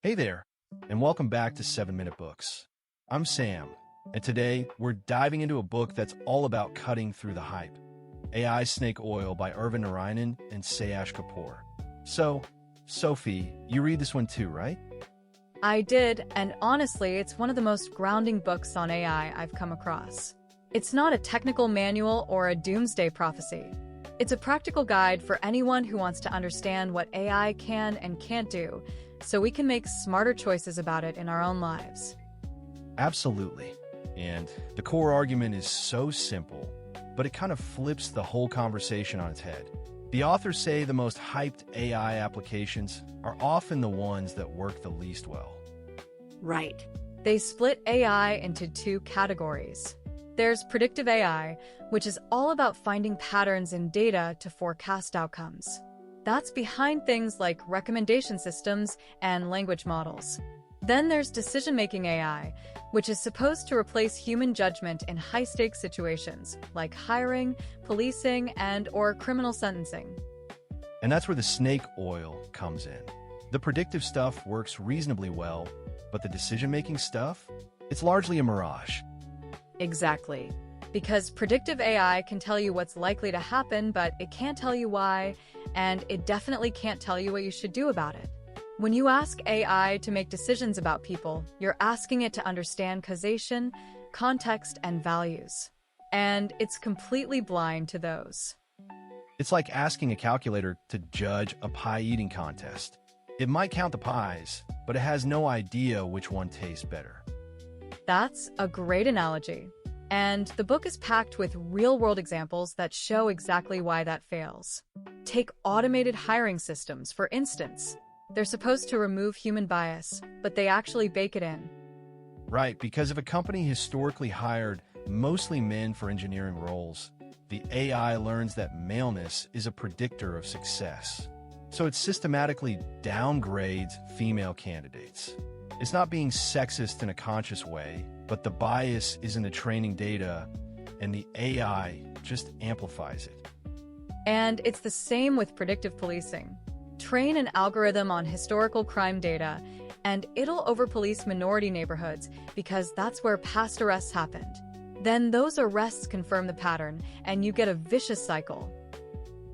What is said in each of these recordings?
Hey there, and welcome back to 7-Minute Books. I'm Sam, and today we're diving into a book that's all about cutting through the hype. AI Snake Oil by Arvind Narayanan and Sayash Kapoor. So, Sophie, you read this one too, right? I did, and honestly, it's one of the most grounding books on AI I've come across. It's not a technical manual or a doomsday prophecy. It's a practical guide for anyone who wants to understand what AI can and can't do, so we can make smarter choices about it in our own lives. Absolutely. And the core argument is so simple, but it kind of flips the whole conversation on its head. The authors say the most hyped AI applications are often the ones that work the least well. Right. They split AI into two categories. There's predictive AI, which is all about finding patterns in data to forecast outcomes. That's behind things like recommendation systems and language models. Then there's decision-making AI, which is supposed to replace human judgment in high-stakes situations like hiring, policing, and/or criminal sentencing. And that's where the snake oil comes in. The predictive stuff works reasonably well, but the decision-making stuff? It's largely a mirage. Exactly. Because predictive AI can tell you what's likely to happen, but it can't tell you why, and it definitely can't tell you what you should do about it. When you ask AI to make decisions about people, you're asking it to understand causation, context, and values. And it's completely blind to those. It's like asking a calculator to judge a pie-eating contest. It might count the pies, but it has no idea which one tastes better. That's a great analogy. And the book is packed with real-world examples that show exactly why that fails. Take automated hiring systems, for instance. They're supposed to remove human bias, but they actually bake it in. Right, because if a company historically hired mostly men for engineering roles, the AI learns that maleness is a predictor of success. So it systematically downgrades female candidates. It's not being sexist in a conscious way, but the bias is in the training data, and the AI just amplifies it. And it's the same with predictive policing. Train an algorithm on historical crime data, and it'll over-police minority neighborhoods because that's where past arrests happened. Then those arrests confirm the pattern, and you get a vicious cycle.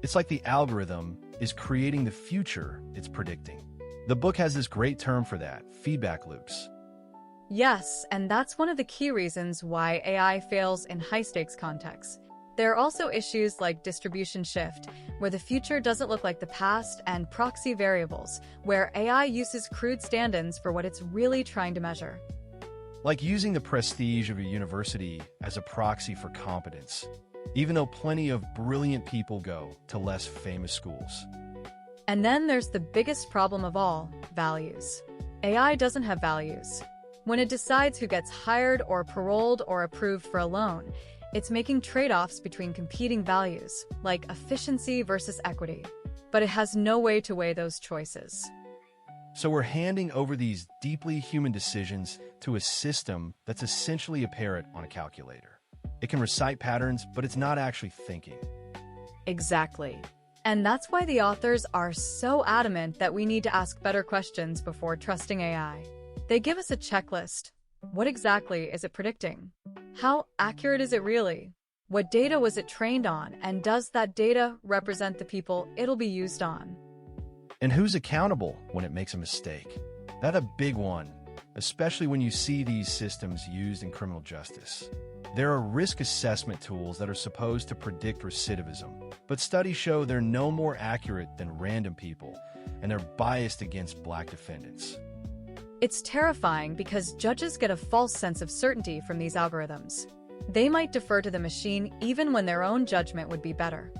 It's like the algorithm is creating the future it's predicting. The book has this great term for that, feedback loops. Yes, and that's one of the key reasons why AI fails in high-stakes contexts. There are also issues like distribution shift, where the future doesn't look like the past, and proxy variables, where AI uses crude stand-ins for what it's really trying to measure. Like using the prestige of a university as a proxy for competence, even though plenty of brilliant people go to less famous schools. And then there's the biggest problem of all, values. AI doesn't have values. When it decides who gets hired or paroled or approved for a loan, it's making trade-offs between competing values, like efficiency versus equity. But it has no way to weigh those choices. So we're handing over these deeply human decisions to a system that's essentially a parrot on a calculator. It can recite patterns, but it's not actually thinking. Exactly. And that's why the authors are so adamant that we need to ask better questions before trusting AI. They give us a checklist. What exactly is it predicting? How accurate is it really? What data was it trained on, and does that data represent the people it'll be used on? And who's accountable when it makes a mistake? That's a big one, especially when you see these systems used in criminal justice. There are risk assessment tools that are supposed to predict recidivism, but studies show they're no more accurate than random people, and they're biased against Black defendants. It's terrifying because judges get a false sense of certainty from these algorithms. They might defer to the machine even when their own judgment would be better.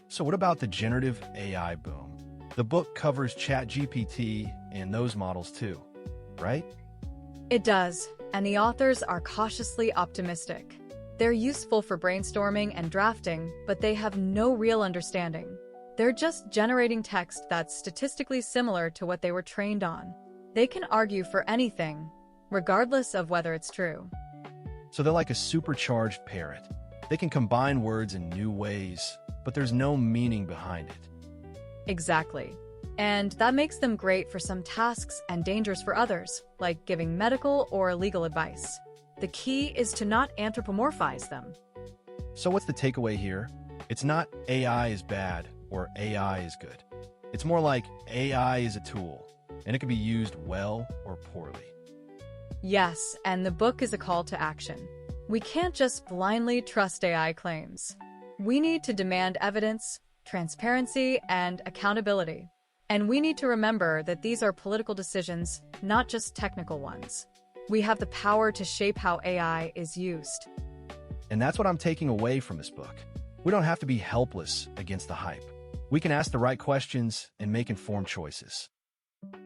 So what about the generative AI boom? The book covers ChatGPT and those models too, right? It does, and the authors are cautiously optimistic. They're useful for brainstorming and drafting, but they have no real understanding. They're just generating text that's statistically similar to what they were trained on. They can argue for anything, regardless of whether it's true. So they're like a supercharged parrot. They can combine words in new ways, but there's no meaning behind it. Exactly. And that makes them great for some tasks and dangerous for others, like giving medical or legal advice. The key is to not anthropomorphize them. So what's the takeaway here? It's not AI is bad or AI is good. It's more like AI is a tool, and it can be used well or poorly. Yes, and the book is a call to action. We can't just blindly trust AI claims. We need to demand evidence, transparency, and accountability. And we need to remember that these are political decisions, not just technical ones. We have the power to shape how AI is used. And that's what I'm taking away from this book. We don't have to be helpless against the hype. We can ask the right questions and make informed choices.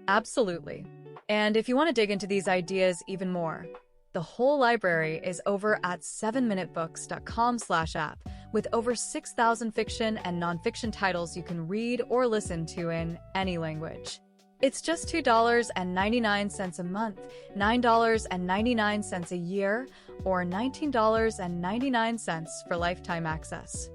Absolutely. And if you want to dig into these ideas even more, the whole library is over at 7minutebooks.com/app with over 6,000 fiction and nonfiction titles you can read or listen to in any language. It's just $2.99 a month, $9.99 a year, or $19.99 for lifetime access.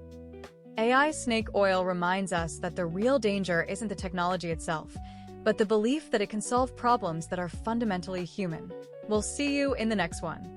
AI snake oil reminds us that the real danger isn't the technology itself, but the belief that it can solve problems that are fundamentally human. We'll see you in the next one.